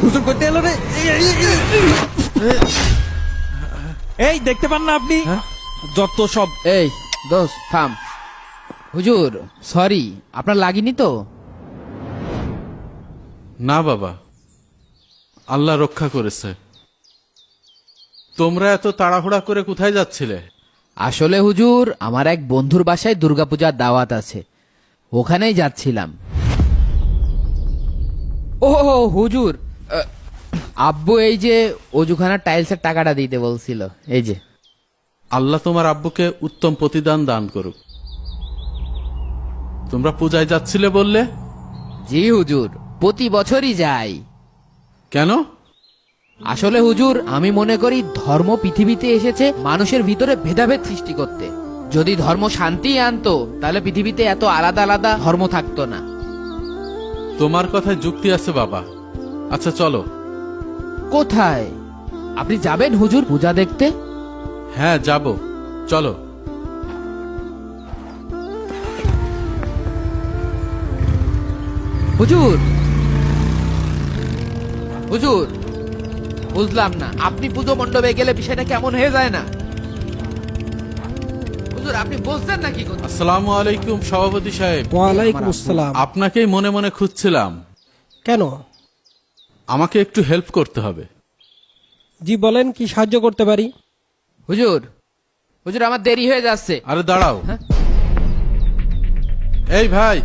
হুজুর করতে এলো রে। এই দেখতে পান না আপনি? যত সব। এই দোস্ত থাম। হুজুর সরি, আপনার লাগেনি তো? না বাবা, আল্লাহ রক্ষা করেছে। তোমরা এত তাড়াহুড়া করে কোথায় যাচ্ছিলে? আসলে হুজুর, আমার এক বন্ধুর বাসায় দুর্গাপূজার দাওয়াত আছে, ওখানেই যাচ্ছিলাম। ও হুজুর, আব্বু এই যে অজুখানার টাইলসের টাকাটা দিতে বলছিল, এই যে। আল্লাহ তোমার আব্বুকে উত্তম প্রতিদান দান করুক। তোমরা পূজায় যাচ্ছিলে বললে? জি হুজুর, প্রতি বছরই যাই। কেন? আসলে হুজুর, আমি মনে করি ধর্ম পৃথিবীতে এসেছে মানুষের ভিতরে ভেদাভেদ সৃষ্টি করতে। যদি ধর্ম শান্তি আনতো তাহলে পৃথিবীতে এত আলাদা আলাদা ধর্ম থাকতো না। তোমার কথায় যুক্তি আছে বাবা। আচ্ছা চলো। কোথায়? আপনি যাবেন হুজুর পূজা দেখতে? হ্যাঁ যাব, চলো। হুজুর, হুজুর, বুঝলাম না, আপনি পুজো মণ্ডপে গেলে বিষয়টা কেমন হয়ে যায় না? হুজুর আপনি বুঝছেন না কি কথা? আসসালামু আলাইকুম সভাপতি সাহেব। ওয়ালাইকুম আসসালাম। আপনাকেই মনে মনে খুঁজছিলাম। কেন? আমাকে একটু হেল্প করতে হবে। জি বলেন, কি সাহায্য করতে পারি? হুজুর, হুজুর আমার দেরি হয়ে যাচ্ছে। আরে দাঁড়াও। হ্যাঁ? এই ভাই,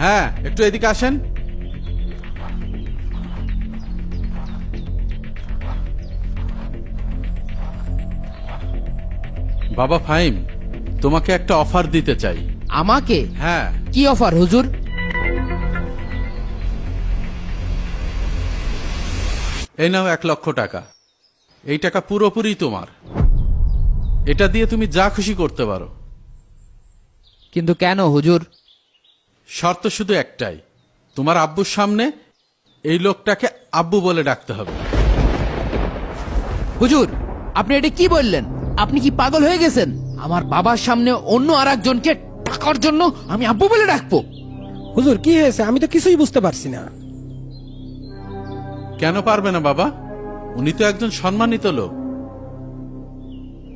হ্যাঁ একটু এদিকে আসেন। বাবা ফাহিম, তোমাকে একটা অফার দিতে চাই। আমাকে? হ্যাঁ, কি অফার হুজুর? এই নাও 1,00,000 টাকা। এই টাকা পুরোপুরি তোমার। এটা দিয়ে তুমি যা খুশি করতে পারো। কিন্তু কেন হুজুর? শর্ত শুধু একটাই, তোমার আব্বুর সামনে এই লোকটাকে আব্বু বলে ডাকতে হবে। হুজুর আপনি এটা কি বললেন? আপনি কি পাগল হয়ে গেছেন? আমার বাবার সামনে অন্য আর একজনকে টাকার জন্য আমি আব্বু বলে ডাকবো? হুজুর কি হয়েছে? আমি তো কিছুই বুঝতে পারছি না। কেন পারবে না বাবা? উনি তো একজন সম্মানিত লোক।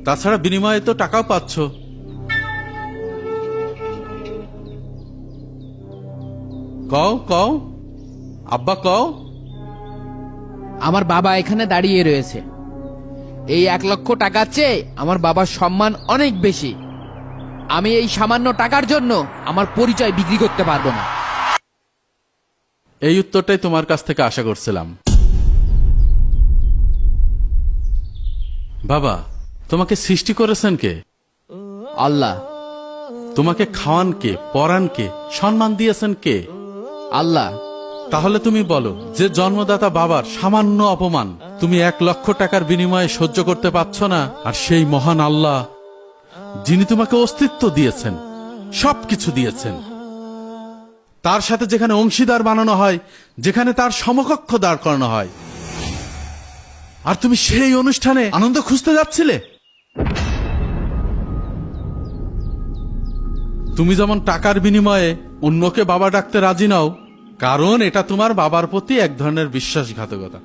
তাছাড়া বিনিময়ে তো টাকাও পাচ্ছ। কও কও, আব্বা কও। আমার বাবা এখানে দাঁড়িয়ে রয়েছে। এই 1,00,000 টাকার চেয়ে আমার বাবার সম্মান অনেক বেশি। আমি এই সামান্য টাকার জন্য আমার পরিচয় বিক্রি করতে পারবো না। এই উত্তরটাই তোমার কাছ থেকে আশা করছিলাম। বাবা, তোমাকে সৃষ্টি করেছেন কে? আল্লাহ। তোমাকে খাওয়ান কে, পরান কে, সম্মান দিয়েছেন কে? আল্লাহ। তাহলে তুমি বলো, যে জন্মদাতা বাবার সামান্য অপমান তুমি 1,00,000 টাকার বিনিময়ে সহ্য করতে পারছ না, আর সেই মহান আল্লাহ যিনি তোমাকে অস্তিত্ব দিয়েছেন, সবকিছু দিয়েছেন, তার সাথে যেখানে অংশীদার বানানো হয়, যেখানে তার সমকক্ষ দাঁড় করানো হয়, আর তুমি সেই অনুষ্ঠানে আনন্দ খুঁজতে যাচ্ছিলে? তুমি যেমন টাকার বিনিময়ে অন্যকে বাবা ডাকতে রাজি নাও, কারণ এটা তোমার বাবার প্রতি এক ধরনের বিশ্বাসঘাতকতা,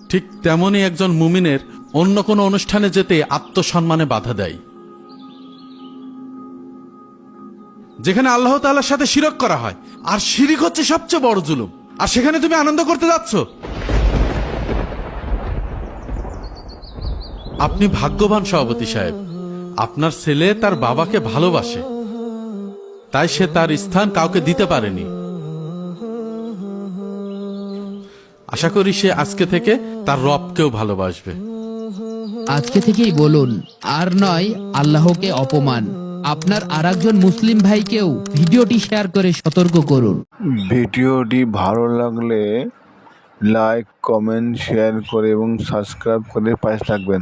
ঠিক তেমনি একজন মুমিনের অন্য কোনো অনুষ্ঠানে যেতে আত্মসম্মানে বাধা দেয়, যেখানে আল্লাহ তাআলার সাথে শিরক করা হয়, আর শিরিক হচ্ছে সবচেয়ে বড় জুলুম, আর সেখানে তুমি আনন্দ করতে যাচ্ছ। আপনি ভাগ্যবান সভাপতি সাহেব, আপনার ছেলে তার বাবাকে ভালোবাসে, তাই সে তার স্থান কাউকে দিতে পারেনি। আশা করি সে আজকে থেকে তার রবকেও ভালোবাসবে। আজকে থেকেই বলুন, আর নয় আল্লাহকে অপমান। আপনার আরেকজন মুসলিম ভাইকেও ভিডিওটি শেয়ার করে সতর্ক করুন। ভিডিওটি ভালো লাগলে লাইক, কমেন্ট, শেয়ার করে এবং সাবস্ক্রাইব করে পাশে থাকবেন।